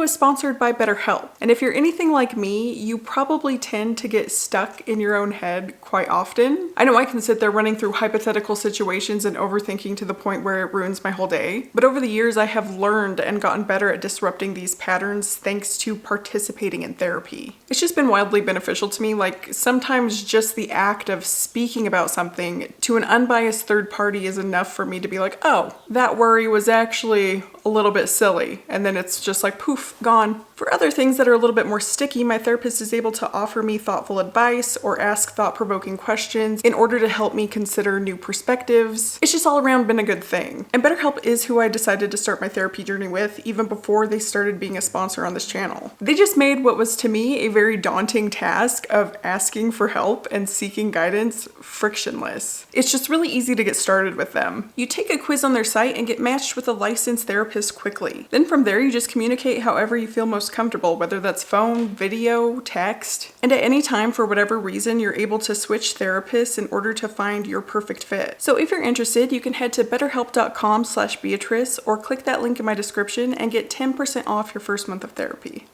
video is sponsored by BetterHelp. And if you're anything like me, you probably tend to get stuck in your own head quite often. I know I can sit there running through hypothetical situations and overthinking to the point where it ruins my whole day. But over the years, I have learned and gotten better at disrupting these patterns thanks to participating in therapy. It's just been wildly beneficial to me. Like, sometimes just the act of speaking about something to an unbiased third party is enough for me to be like, oh, that worry was actually a little bit silly. And then it's just like, poof, gone. For other things that are a little bit more sticky, my therapist is able to offer me thoughtful advice or ask thought-provoking questions in order to help me consider new perspectives. It's just all around been a good thing. And BetterHelp is who I decided to start my therapy journey with even before they started being a sponsor on this channel. They just made what was to me a very daunting task of asking for help and seeking guidance frictionless. It's just really easy to get started with them. You take a quiz on their site and get matched with a licensed therapist quickly. Then from there, you just communicate however you feel most comfortable, whether that's phone, video, text. And at any time, for whatever reason, you're able to switch therapists in order to find your perfect fit. So if you're interested, you can head to betterhelp.com/Beatrice or click that link in my description and get 10% off your first month of therapy.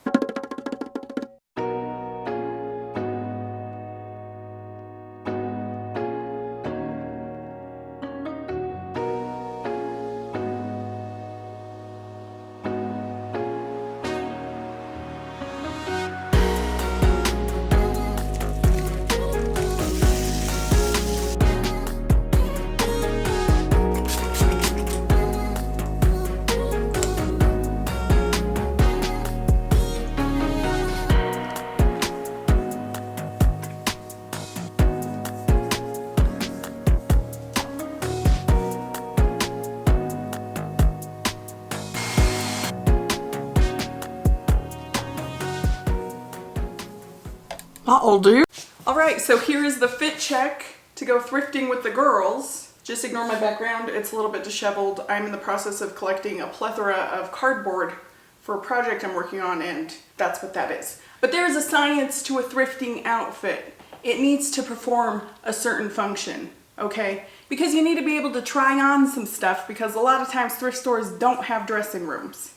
That'll do. All right, so here is the fit check to go thrifting with the girls. Just ignore my background, it's a little bit disheveled. I'm in the process of collecting a plethora of cardboard for a project I'm working on, and that's what that is. But there is a science to a thrifting outfit. It needs to perform a certain function, okay? Because you need to be able to try on some stuff, because a lot of times thrift stores don't have dressing rooms.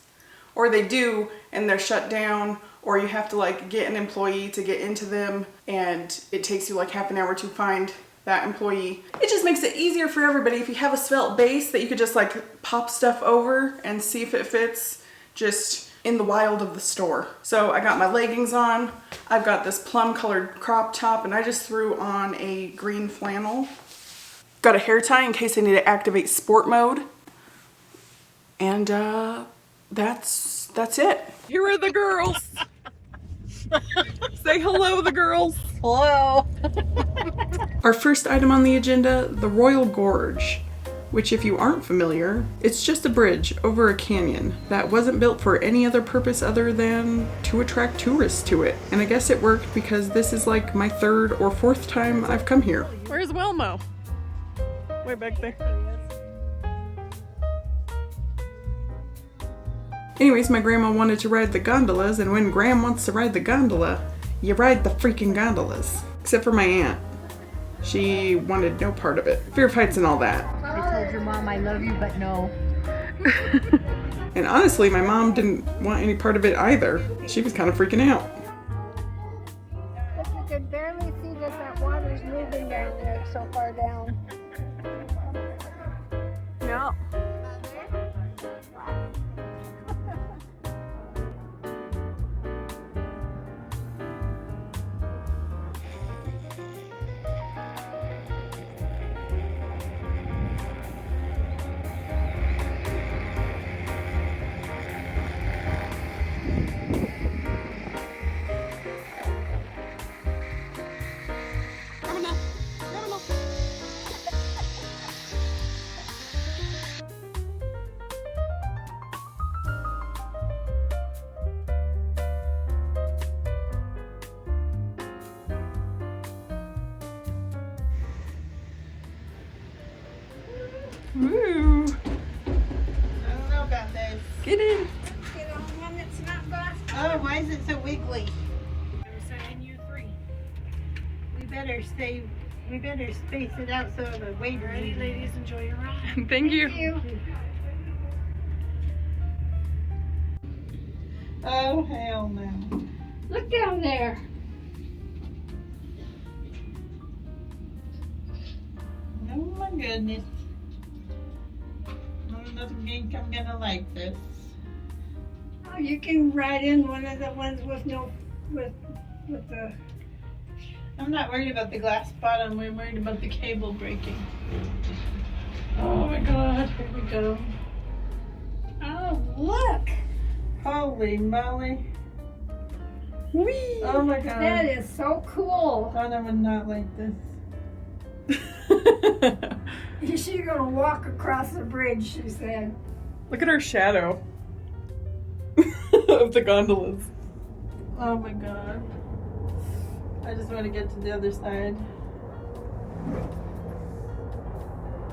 Or they do, and they're shut down, or you have to like get an employee to get into them, and it takes you like half an hour to find that employee. It just makes it easier for everybody if you have a svelte base that you could just like pop stuff over and see if it fits just in the wild of the store. So I got my leggings on, I've got this plum colored crop top, and I just threw on a green flannel. Got a hair tie in case I need to activate sport mode. And that's it. Here are the girls. Say hello, the girls. Hello. Our first item on the agenda, the Royal Gorge, which if you aren't familiar, it's just a bridge over a canyon that wasn't built for any other purpose other than to attract tourists to it. And I guess it worked because this is like my third or fourth time I've come here. Where's Wilmo? Way back there. Anyways, my grandma wanted to ride the gondolas, and when Gram wants to ride the gondola, you ride the freaking gondolas. Except for my aunt. She wanted no part of it. Fear of heights and all that. I told your mom I love you, but no. And honestly, my mom didn't want any part of it either. She was kind of freaking out. But you can barely see that water's moving down there so far down. Yeah. Woo! I don't know about this. Get in. Get on one that's not glass. Oh, why is it so wiggly? They're saying you three. We better space it out so the waiter. Ready, ladies, enjoy your ride. Thank you. Oh, hell no. Look down there. Oh my goodness. I don't think I'm gonna like this. Oh, you can ride in one of the ones with no, with the. I'm not worried about the glass bottom, we're worried about the cable breaking. Oh my god, here we go. Oh, look. Holy moly. Whee! Oh my god. That is so cool. Donna would not like this. She's gonna walk across the bridge, she said. Look at our shadow of the gondolas. Oh my god. I just want to get to the other side.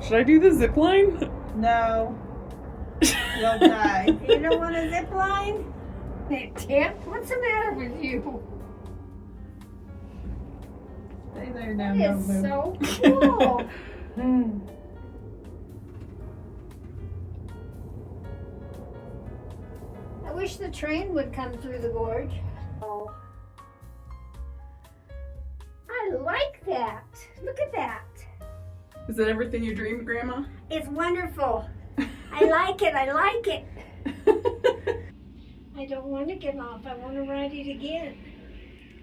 Should I do the zip line? No. You'll die. You don't want a zip line? Hey, Tip, what's the matter with you? Stay there now. That Don't is move. so cool. I wish the train would come through the gorge. Oh. I like that. Look at that. Is that everything you dreamed, Grandma? It's wonderful. I like it. I like it. I don't want to get off. I want to ride it again.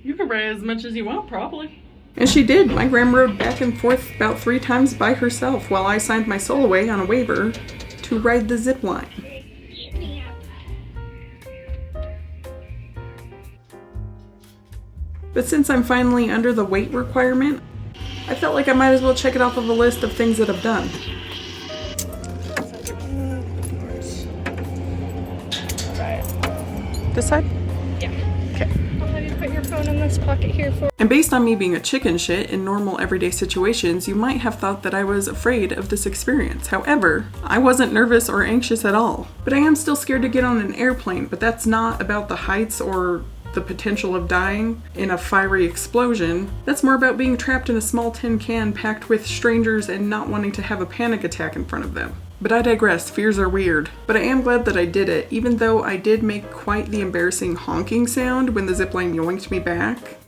You can ride as much as you want, probably. And she did. My grandma rode back and forth about 3 times by herself while I signed my soul away on a waiver to ride the zip line. But since I'm finally under the weight requirement, I felt like I might as well check it off of a list of things that I've done. This side? Yeah. Okay. I'll have you put your phone in this pocket here for. And based on me being a chicken shit in normal everyday situations, you might have thought that I was afraid of this experience. However, I wasn't nervous or anxious at all. But I am still scared to get on an airplane, but that's not about the heights or the potential of dying in a fiery explosion. That's more about being trapped in a small tin can packed with strangers and not wanting to have a panic attack in front of them. But I digress, fears are weird. But I am glad that I did it, even though I did make quite the embarrassing honking sound when the zipline yoinked me back.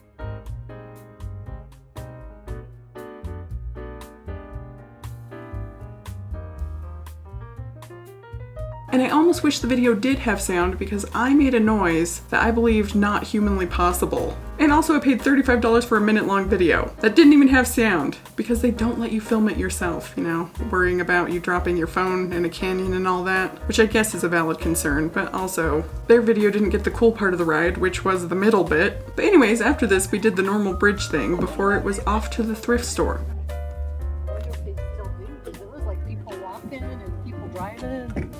And I almost wish the video did have sound because I made a noise that I believed not humanly possible. And also I paid $35 for a minute-long video that didn't even have sound because they don't let you film it yourself, you know, worrying about you dropping your phone in a canyon and all that, which I guess is a valid concern, but also their video didn't get the cool part of the ride, which was the middle bit. But anyways, after this we did the normal bridge thing before it was off to the thrift store. There was like people walking and people driving.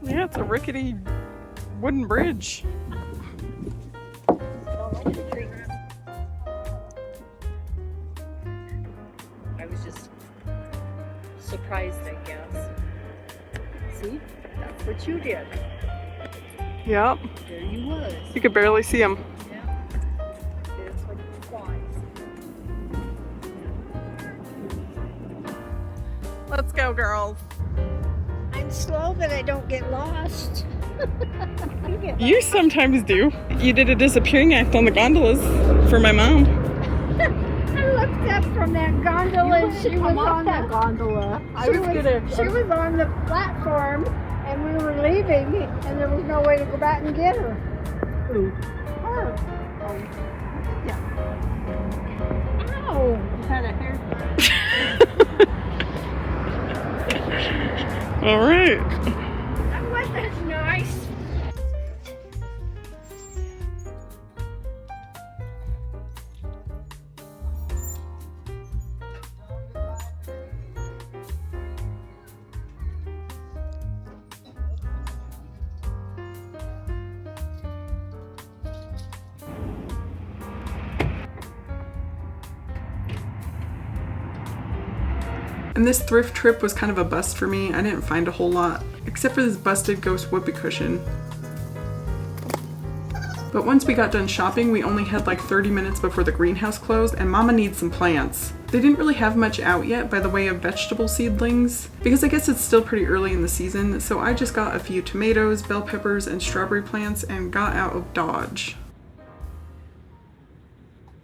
Yeah, it's a rickety wooden bridge. I was just surprised, I guess. See, that's what you did. Yep, There you was. you could barely see them. Yeah. It's like flies. Let's go, girls. I'm slow, but I don't get lost. You sometimes do. You did a disappearing act on the gondolas for my mom. I looked up from that gondola and she was on that the gondola. she was on the platform and we were leaving and there was no way to go back and get her. Who? Her. Yeah. Ow! You had a hair. All right. That wasn't nice. And this thrift trip was kind of a bust for me. I didn't find a whole lot, except for this busted ghost whoopee cushion. But once we got done shopping, we only had like 30 minutes before the greenhouse closed, and Mama needs some plants. They didn't really have much out yet by the way of vegetable seedlings because I guess it's still pretty early in the season, so I just got a few tomatoes, bell peppers, and strawberry plants and got out of Dodge.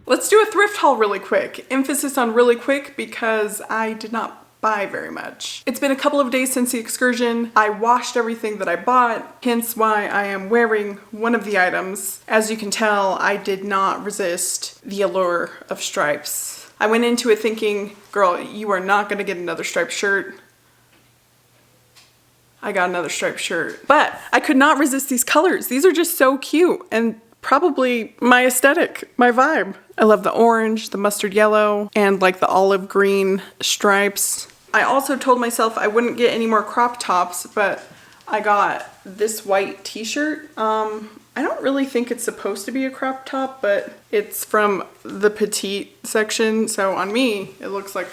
Let's do a thrift haul really quick. Emphasis on really quick because I did not buy very much. It's been a couple of days since the excursion. I washed everything that I bought, hence why I am wearing one of the items. As you can tell, I did not resist the allure of stripes. I went into it thinking, girl, you are not gonna get another striped shirt. I got another striped shirt. But I could not resist these colors. These are just so cute and probably my aesthetic, my vibe. I love the orange, the mustard yellow, and like the olive green stripes. I also told myself I wouldn't get any more crop tops, but I got this white t-shirt. I don't really think it's supposed to be a crop top, but it's from the petite section. So on me, it looks like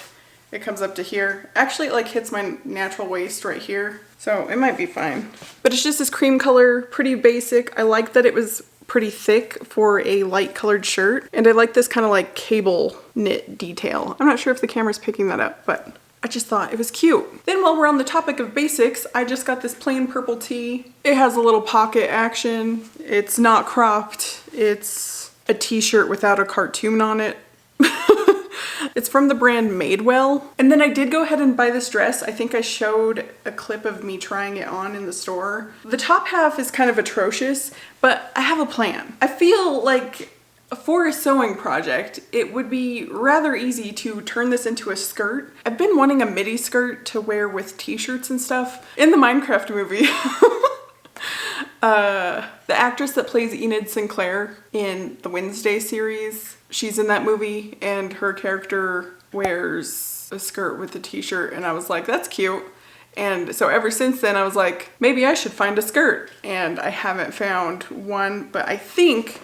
it comes up to here. Actually, it like hits my natural waist right here. So it might be fine. But it's just this cream color, pretty basic. I like that it was pretty thick for a light colored shirt. And I like this kind of like cable knit detail. I'm not sure if the camera's picking that up, but I just thought it was cute. Then while we're on the topic of basics, I just got this plain purple tee. It has a little pocket action. It's not cropped. It's a t-shirt without a cartoon on it. It's from the brand Madewell. And then I did go ahead and buy this dress. I think I showed a clip of me trying it on in the store. The top half is kind of atrocious, but I have a plan. I feel like for a sewing project, it would be rather easy to turn this into a skirt. I've been wanting a midi skirt to wear with t-shirts and stuff. In the Minecraft movie, the actress that plays Enid Sinclair in the Wednesday series, she's in that movie and her character wears a skirt with a t-shirt and I was like, that's cute. And so ever since then I was like, maybe I should find a skirt. And I haven't found one, but I think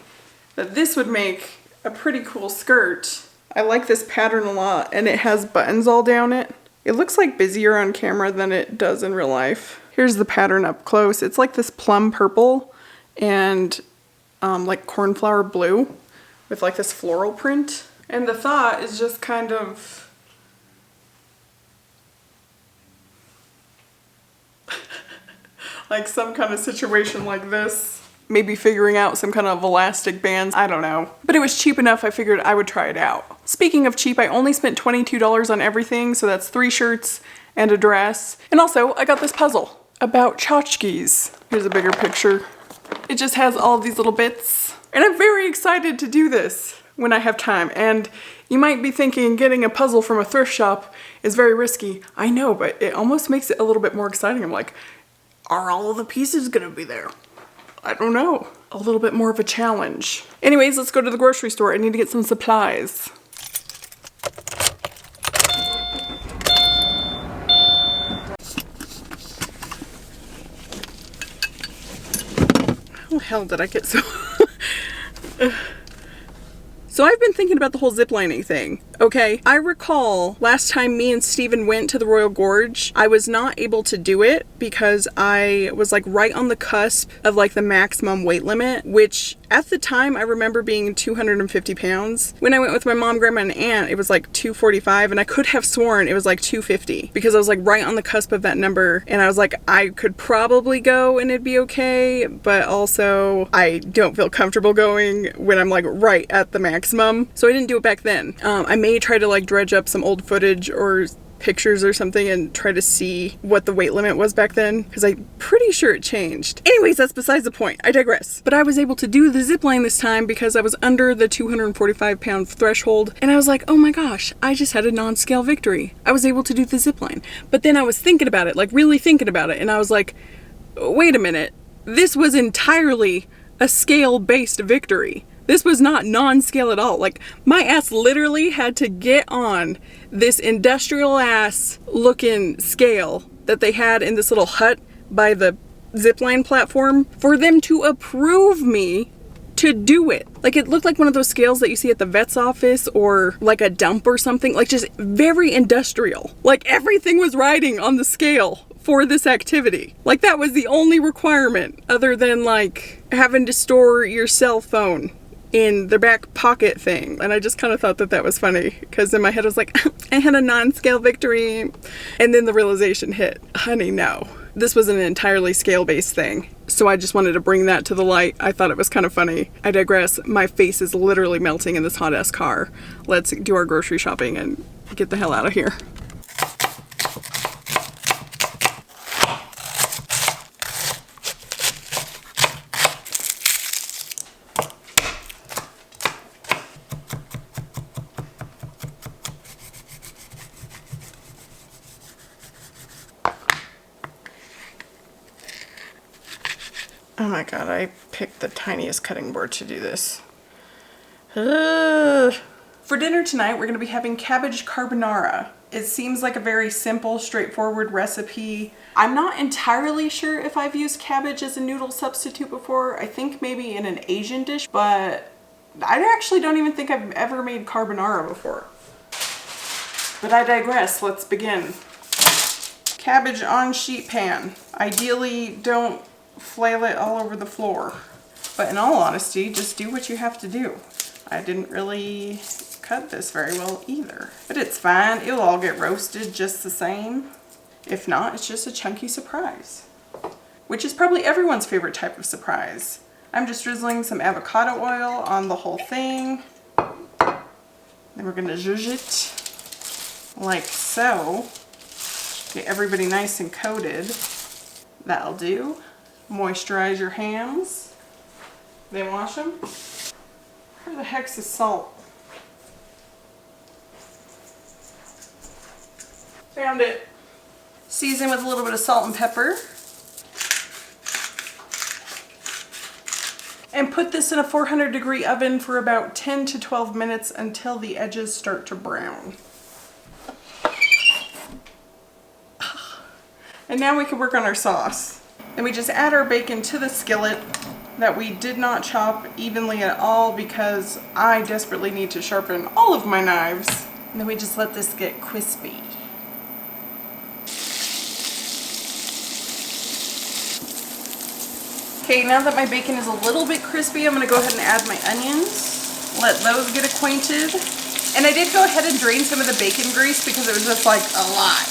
that this would make a pretty cool skirt. I like this pattern a lot and it has buttons all down it. It looks like busier on camera than it does in real life. Here's the pattern up close. It's like this plum purple and like cornflower blue with like this floral print. And the thought is just kind of like some kind of situation like this. Maybe figuring out some kind of elastic bands, I don't know. But it was cheap enough, I figured I would try it out. Speaking of cheap, I only spent $22 on everything, so that's 3 shirts and a dress. And also, I got this puzzle about tchotchkes. Here's a bigger picture. It just has all of these little bits. And I'm very excited to do this when I have time. And you might be thinking getting a puzzle from a thrift shop is very risky. I know, but it almost makes it a little bit more exciting. I'm like, are all of the pieces gonna be there? I don't know. A little bit more of a challenge. Anyways, let's go to the grocery store. I need to get some supplies. How the hell did I get so... So I've been thinking about the whole ziplining thing, okay? I recall last time me and Steven went to the Royal Gorge, I was not able to do it because I was like right on the cusp of like the maximum weight limit, which at the time I remember being 250 pounds. When I went with my mom, grandma, and aunt, it was like 245 and I could have sworn it was like 250 because I was like right on the cusp of that number and I was like, I could probably go and it'd be okay, but also I don't feel comfortable going when I'm like right at the maximum. So I didn't do it back then. I may try to like dredge up some old footage or pictures or something and try to see what the weight limit was back then because I'm pretty sure it changed. Anyways, that's besides the point. I digress. But I was able to do the zip line this time because I was under the 245 pound threshold and I was like, oh my gosh, I just had a non-scale victory. I was able to do the zip line. But then I was thinking about it, like really thinking about it, and I was like, wait a minute, this was entirely a scale-based victory. This was not non-scale at all. Like, my ass literally had to get on this industrial ass looking scale that they had in this little hut by the zipline platform for them to approve me to do it. Like, it looked like one of those scales that you see at the vet's office or like a dump or something. Like, just very industrial. Like, everything was riding on the scale for this activity. Like, that was the only requirement other than like having to store your cell phone in their back pocket thing. And I just kind of thought that that was funny because in my head I was like, I had a non-scale victory. And then the realization hit, honey, no. This was an entirely scale-based thing. So I just wanted to bring that to the light. I thought it was kind of funny. I digress. My face is literally melting in this hot-ass car. Let's do our grocery shopping and get the hell out of here. Oh my god, I picked the tiniest cutting board to do this. For dinner tonight, we're going to be having cabbage carbonara. It seems like a very simple, straightforward recipe. I'm not entirely sure if I've used cabbage as a noodle substitute before. I think maybe in an Asian dish, but I actually don't even think I've ever made carbonara before. But I digress. Let's begin. Cabbage on sheet pan. Ideally, don't flail it all over the floor. But in all honesty, just do what you have to do. I didn't really cut this very well either. But it's fine. It'll all get roasted just the same. If not, it's just a chunky surprise. Which is probably everyone's favorite type of surprise. I'm just drizzling some avocado oil on the whole thing. Then we're going to zhuzh it like so. Get everybody nice and coated. That'll do. Moisturize your hands. Then wash them. Where the heck's the salt? Found it. Season with a little bit of salt and pepper. And put this in a 400-degree oven for about 10 to 12 minutes until the edges start to brown. And now we can work on our sauce. Then we just add our bacon to the skillet that we did not chop evenly at all because I desperately need to sharpen all of my knives. And then we just let this get crispy. Okay, now that my bacon is a little bit crispy, I'm going to go ahead and add my onions. Let those get acquainted. And I did go ahead and drain some of the bacon grease because it was just like a lot.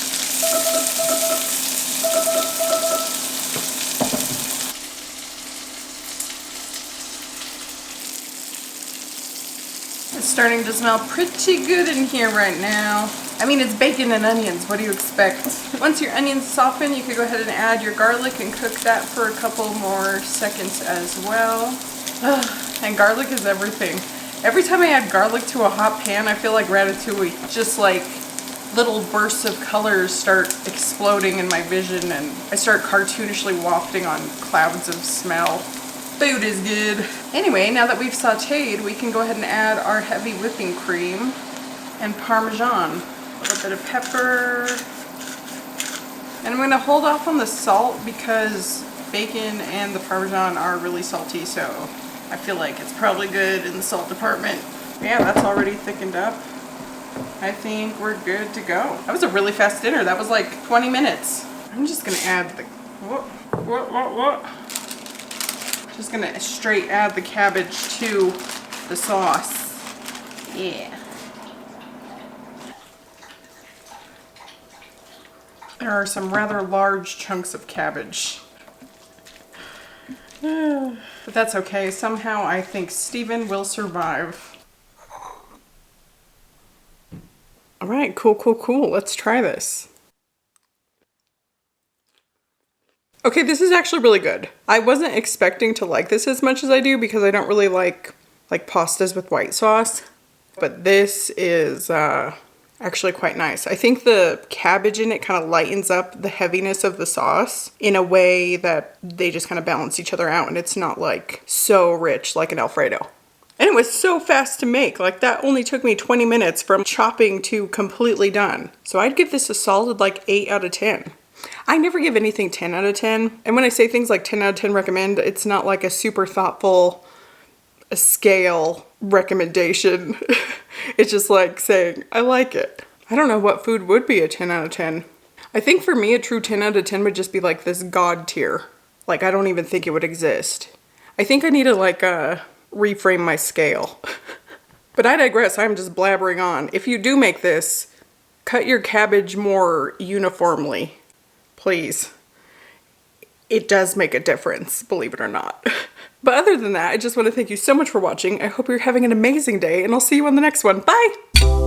It's starting to smell pretty good in here right now. I mean, it's bacon and onions. What do you expect? Once your onions soften, you could go ahead and add your garlic and cook that for a couple more seconds as well. And garlic is everything. Every time I add garlic to a hot pan, I feel like Ratatouille. Just like little bursts of colors start exploding in my vision and I start cartoonishly wafting on clouds of smell. Food is good. Anyway, now that we've sauteed, we can go ahead and add our heavy whipping cream and Parmesan. A little bit of pepper. And I'm going to hold off on the salt because bacon and the Parmesan are really salty, so I feel like it's probably good in the salt department. Yeah, that's already thickened up. I think we're good to go. That was a really fast dinner. That was like 20 minutes. I'm just going to add the... Just going to straight add the cabbage to the sauce. Yeah. There are some rather large chunks of cabbage. But that's okay. Somehow I think Steven will survive. Alright, cool. Let's try this. Okay, this is actually really good. I wasn't expecting to like this as much as I do because I don't really like pastas with white sauce. But this is actually quite nice. I think the cabbage in it kind of lightens up the heaviness of the sauce in a way that they just kind of balance each other out and it's not like so rich like an Alfredo. And it was so fast to make. Like that only took me 20 minutes from chopping to completely done. So I'd give this a solid like 8 out of 10. I never give anything 10 out of 10. And when I say things like 10 out of 10 recommend, it's not like a super thoughtful scale recommendation. It's just like saying, I like it. I don't know what food would be a 10 out of 10. I think for me, a true 10 out of 10 would just be like this God tier. Like I don't even think it would exist. I think I need to like reframe my scale. But I digress, I'm just blabbering on. If you do make this, cut your cabbage more uniformly, please. It does make a difference, believe it or not. But other than that, I just want to thank you so much for watching. I hope you're having an amazing day, and I'll see you on the next one. Bye!